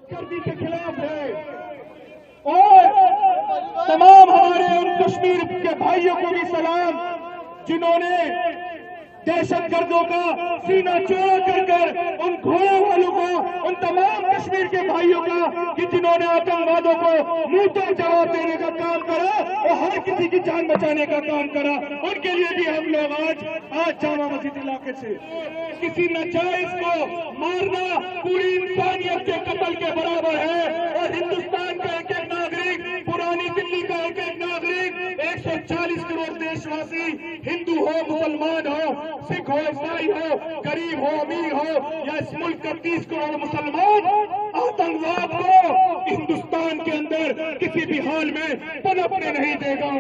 दहशतगर्दी के खिलाफ है और तमाम हमारे उन कश्मीर के भाइयों को भी सलाम जिन्होंने दहशतगर्दों का सीना चौड़ा कर उन घोड़ों वालों को, उन तमाम कश्मीर के भाइयों का कि जिन्होंने आतंकवादों को मुंह तोड़ जवाब देने का काम करा और हर किसी की जान बचाने का काम करा, उनके लिए भी हम लोग आज जामा मस्जिद इलाके से किसी नाजायज को मारना पूरी इंसानियत के कत्ल के बराबर है। और हिंदुस्तान का एक एक नागरिक, पुरानी दिल्ली का एक एक नागरिक, 140 करोड़ देशवासी, हिंदू हो मुसलमान हो, सिख हो ईसाई हो, गरीब हो अमीर हो या इस मुल्क का 30 करोड़ मुसलमान आतंकवाद को हिंदुस्तान के अंदर किसी भी हाल में पनपने नहीं देगा।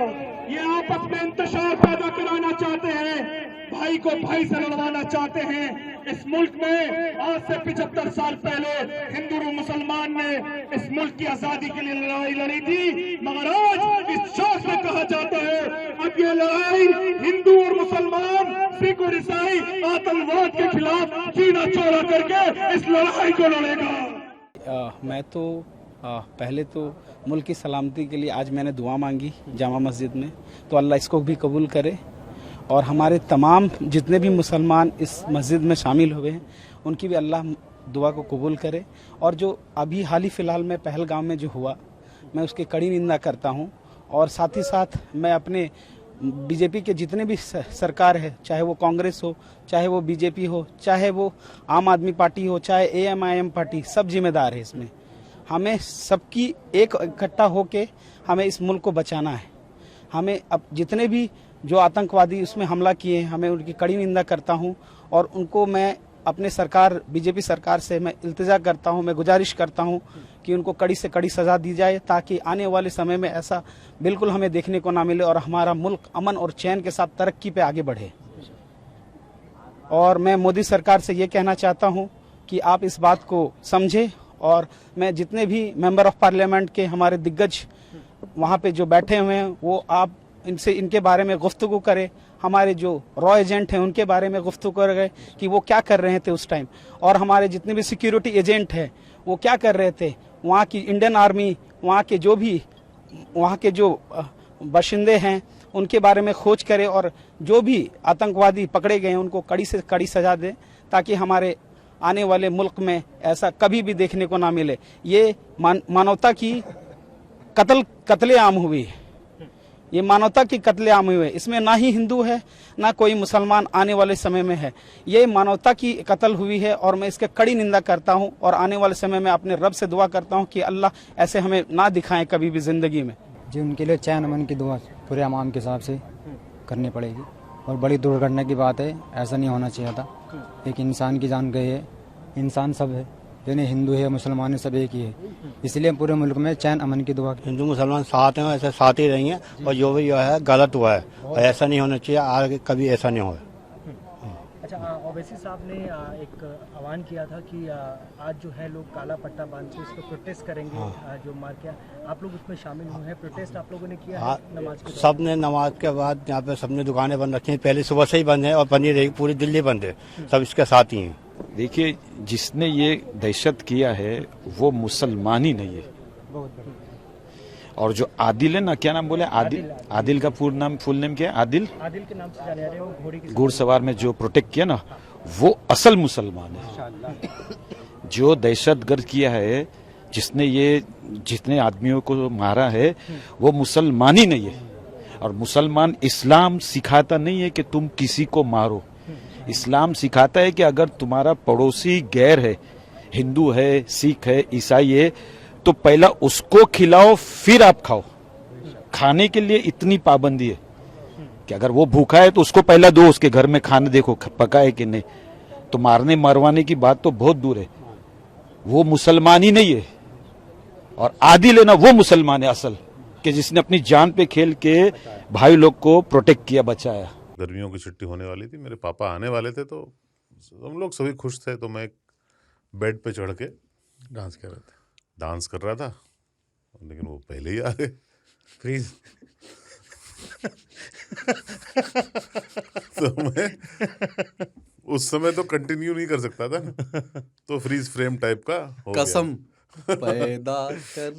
ये आपस में इंतशार पैदा कराना चाहते हैं, भाई को भाई से लड़वाना चाहते हैं। इस मुल्क में आज से 75 साल पहले हिंदू और मुसलमान ने इस मुल्क की आजादी के लिए लड़ाई लड़ी थी, मगर आज इस शौक से कहा जाता है अब ये लड़ाई हिंदू और मुसलमान, सिख और ईसाई आतंकवाद के खिलाफ सीना चौड़ा करके इस लड़ाई को लड़ेगा। मैं तो पहले तो मुल्क की सलामती के लिए आज मैंने दुआ मांगी जामा मस्जिद में, तो अल्लाह इसको भी कबूल करे और हमारे तमाम जितने भी मुसलमान इस मस्जिद में शामिल हुए हैं उनकी भी अल्लाह दुआ को कबूल करे। और जो अभी हाल ही फ़िलहाल में पहलगाम में जो हुआ, मैं उसकी कड़ी निंदा करता हूं। और साथ ही साथ मैं अपने बीजेपी के जितने भी सरकार है, चाहे वो कांग्रेस हो, चाहे वो बीजेपी हो, चाहे वो आम आदमी पार्टी हो, चाहे AMIM पार्टी, सब जिम्मेदार है इसमें। हमें सबकी एक इकट्ठा होके हमें इस मुल्क को बचाना है। हमें अब जितने भी जो आतंकवादी उसमें हमला किए हैं, हमें उनकी कड़ी निंदा करता हूं और उनको मैं अपने सरकार बीजेपी सरकार से मैं इल्तिजा करता हूं, मैं गुजारिश करता हूं कि उनको कड़ी से कड़ी सजा दी जाए ताकि आने वाले समय में ऐसा बिल्कुल हमें देखने को ना मिले और हमारा मुल्क अमन और चैन के साथ तरक्की पे आगे बढ़े। और मैं मोदी सरकार से ये कहना चाहता हूं कि आप इस बात को समझें और मैं जितने भी मेंबर ऑफ पार्लियामेंट के हमारे दिग्गज वहाँ पे जो बैठे हुए हैं वो आप इनसे इनके बारे में गुफ्तगू करें। हमारे जो रॉ एजेंट हैं उनके बारे में गुफ्तगू करें कि वो क्या कर रहे थे उस टाइम, और हमारे जितने भी सिक्योरिटी एजेंट हैं वो क्या कर रहे थे। वहाँ की इंडियन आर्मी, वहाँ के जो भी वहाँ के जो बाशिंदे हैं उनके बारे में खोज करें और जो भी आतंकवादी पकड़े गए हैं उनको कड़ी से कड़ी सजा दें ताकि हमारे आने वाले मुल्क में ऐसा कभी भी देखने को ना मिले। ये मानवता की कत्लेआम हुई है, ये मानवता की कत्लेआम हुई है। इसमें ना ही हिंदू है ना कोई मुसलमान आने वाले समय में है, ये मानवता की कत्ल हुई है और मैं इसके कड़ी निंदा करता हूं और आने वाले समय में अपने रब से दुआ करता हूं कि अल्लाह ऐसे हमें ना दिखाएं कभी भी जिंदगी में। जी, उनके लिए चैन अमन की दुआ पूरे अवाम के हिसाब से करनी पड़ेगी और बड़ी दुर्घटना की बात है, ऐसा नहीं होना चाहिए था। एक इंसान की जान गई है, इंसान सब है, यानी हिंदू है मुसलमान है, सब एक ही है, इसलिए पूरे मुल्क में चैन अमन की दुआ। हिंदू मुसलमान साथ हैं, ऐसे साथ ही रहेंगे और जो भी जो है गलत हुआ है और ऐसा नहीं होना चाहिए, आगे कभी ऐसा नहीं हो। अच्छा, ओवैसी साहब ने एक आह्वान किया था कि आज जो है लोग काला पट्टा बांध के इसको प्रोटेस्ट करेंगे। जो मार किया, आप लोग उसमें शामिल हुए हैं, प्रोटेस्ट आप लोगों ने किया है नमाज के? सबने नमाज के बाद यहाँ पे सबने दुकानें बंद रखी हैं, पहले सुबह से ही बंद है और बनी रहेगी, पूरी दिल्ली बंद है, सब इसके साथ ही हैं। देखिए, जिसने ये दहशत किया है वो मुसलमान ही नहीं है। और जो आदिल है ना, क्या नाम बोले, आदिल का फुल नेम क्या है? आदिल के नाम से जाने रहे हो, घोड़ी की घुड़सवार में जो प्रोटेक्ट किया ना, वो असल मुसलमान है। जो दहशतगर्द किया है, जिसने ये जितने आदमियों को मारा है, वो मुसलमान ही नहीं है। और मुसलमान इस्लाम सिखाता नहीं है कि तुम किसी को मारो। इस्लाम सिखाता है कि अगर तुम्हारा पड़ोसी गैर है, हिंदू है, सिख है, ईसाई है, तो पहला उसको खिलाओ फिर आप खाओ। खाने के लिए इतनी पाबंदी है कि अगर वो भूखा है तो उसको पहला दो, उसके घर में खाना देखो पका है कि नहीं। तो मारने मरवाने की बात तो बहुत दूर है, वो मुसलमान ही नहीं है। और आदिल है ना, वो मुसलमान है असल, कि जिसने अपनी जान पे खेल के भाई लोग को प्रोटेक्ट किया, बचाया। गर्मियों की छुट्टी होने वाली थी, मेरे पापा आने वाले थे, तो हम लोग सभी खुश थे। तो मैं बेड पे चढ़ के डांस कर रहा था, लेकिन वो पहले ही आ गए फ्रीज। तो मैं उस समय तो कंटिन्यू नहीं कर सकता था, तो फ्रीज फ्रेम टाइप का हो कसम गया। पैदा कर